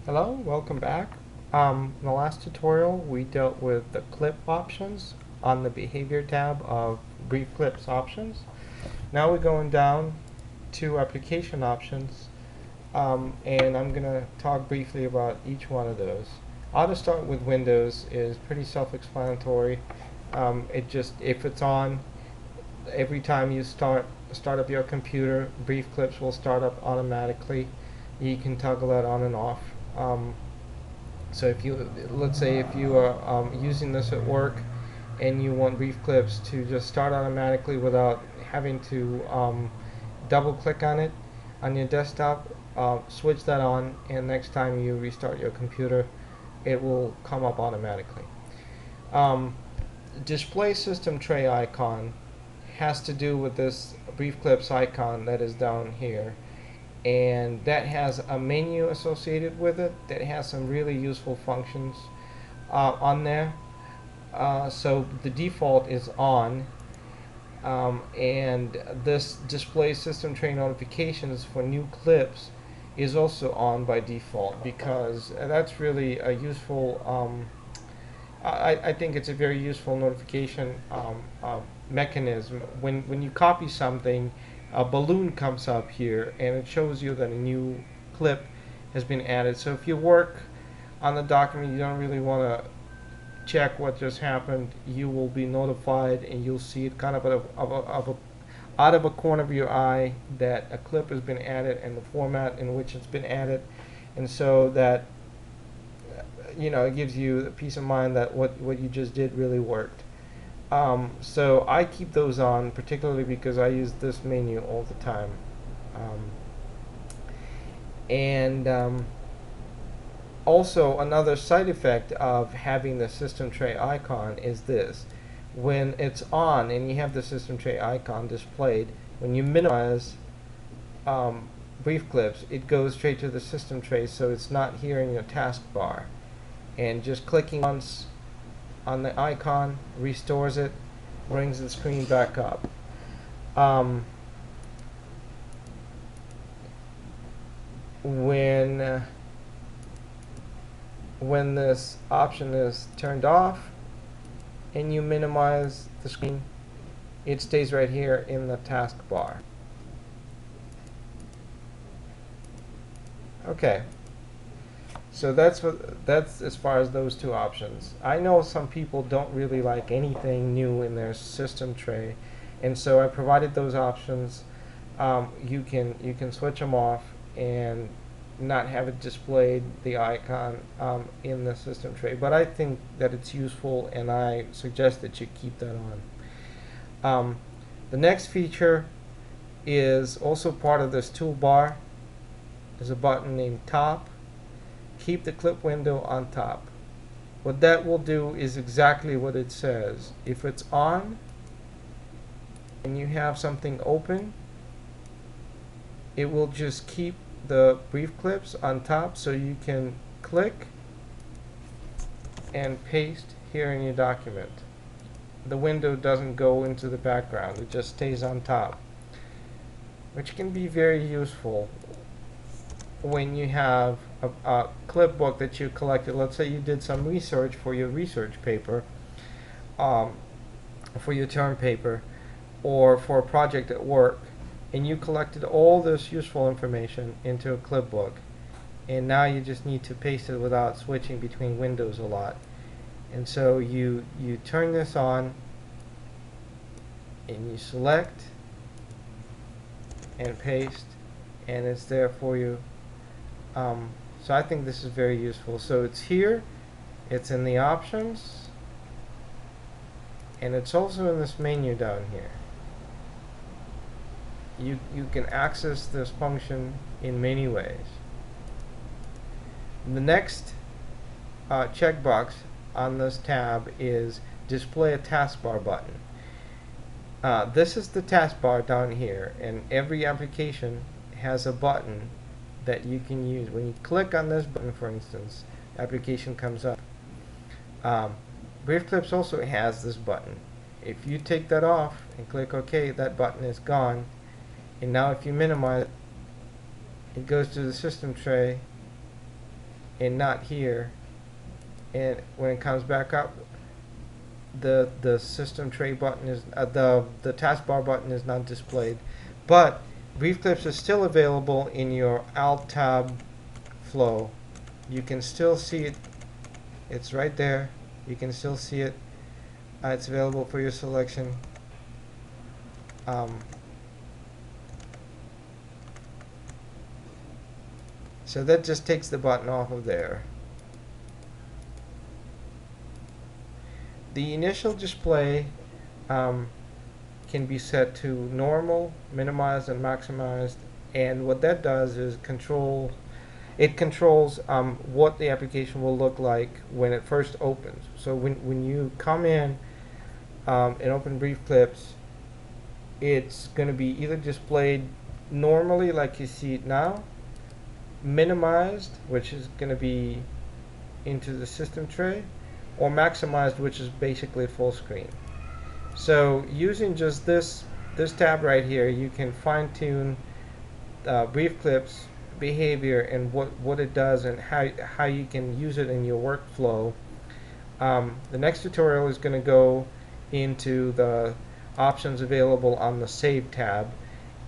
Hello, welcome back. In the last tutorial, we dealt with the clip options on the behavior tab of BriefClips options. Now we're going down to application options, and I'm going to talk briefly about each one of those. How to start with Windows is pretty self-explanatory. If it's on, every time you start up your computer, BriefClips will start up automatically. You can toggle that on and off. So let's say if you are using this at work and you want BriefClips to just start automatically without having to double click on it on your desktop, switch that on, and next time you restart your computer, it will come up automatically. Display system tray icon has to do with this BriefClips icon that is down here, and that has a menu associated with it that has some really useful functions on there. So the default is on, and this display system tray notifications for new clips is also on by default, because that's really a useful I think it's a very useful notification mechanism. When you copy something, a balloon comes up here and it shows you that a new clip has been added. So if you work on the document, you don't really want to check what just happened, you will be notified and you'll see it kind of out of a corner of your eye that a clip has been added and the format in which it's been added, and so that it gives you a peace of mind that what you just did really worked. So I keep those on, particularly because I use this menu all the time. And also, another side effect of having the system tray icon is this. When it's on and you have the system tray icon displayed, when you minimize BriefClips, it goes straight to the system tray, so it's not here in your taskbar. And just clicking once on the icon restores it, brings the screen back up. When this option is turned off and you minimize the screen, it stays right here in the taskbar. Okay. So that's as far as those two options. I know some people don't really like anything new in their system tray, and so I provided those options. You can switch them off and not have it displayed, the icon, in the system tray. But I think that it's useful, and I suggest that you keep that on. The next feature is also part of this toolbar. There's a button named Top. Keep the clip window on top. What that will do is exactly what it says. If it's on and you have something open, it will just keep the BriefClips on top, so you can click and paste here in your document. The window doesn't go into the background, it just stays on top, which can be very useful when you have a clipbook that you collected. Let's say you did some research for your research paper, for your term paper, or for a project at work, and you collected all this useful information into a clipbook, and now you just need to paste it without switching between windows a lot. And so you turn this on and you select and paste, and it's there for you. So I think this is very useful. So it's here, it's in the options, and it's also in this menu down here. You can access this function in many ways. The next checkbox on this tab is display a taskbar button. This is the taskbar down here, and every application has a button that you can use. When you click on this button, for instance, the application comes up. BriefClips also has this button. If you take that off and click OK, that button is gone. And now if you minimize it, it goes to the system tray and not here. And when it comes back up, the system tray button is the taskbar button is not displayed. But BriefClips is still available in your Alt tab flow. You can still see it. It's right there. You can still see it. It's available for your selection. So that just takes the button off of there. The initial display can be set to normal, minimized, and maximized, and what that does is it controls what the application will look like when it first opens. So when you come in and open BriefClips, it's going to be either displayed normally like you see it now, minimized, which is going to be into the system tray, or maximized, which is basically full screen. So using just this tab right here, you can fine-tune BriefClips behavior and what it does and how you can use it in your workflow. The next tutorial is going to go into the options available on the Save tab,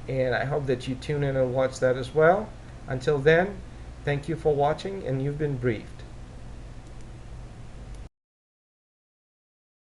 and I hope that you tune in and watch that as well. Until then, thank you for watching, and you've been briefed.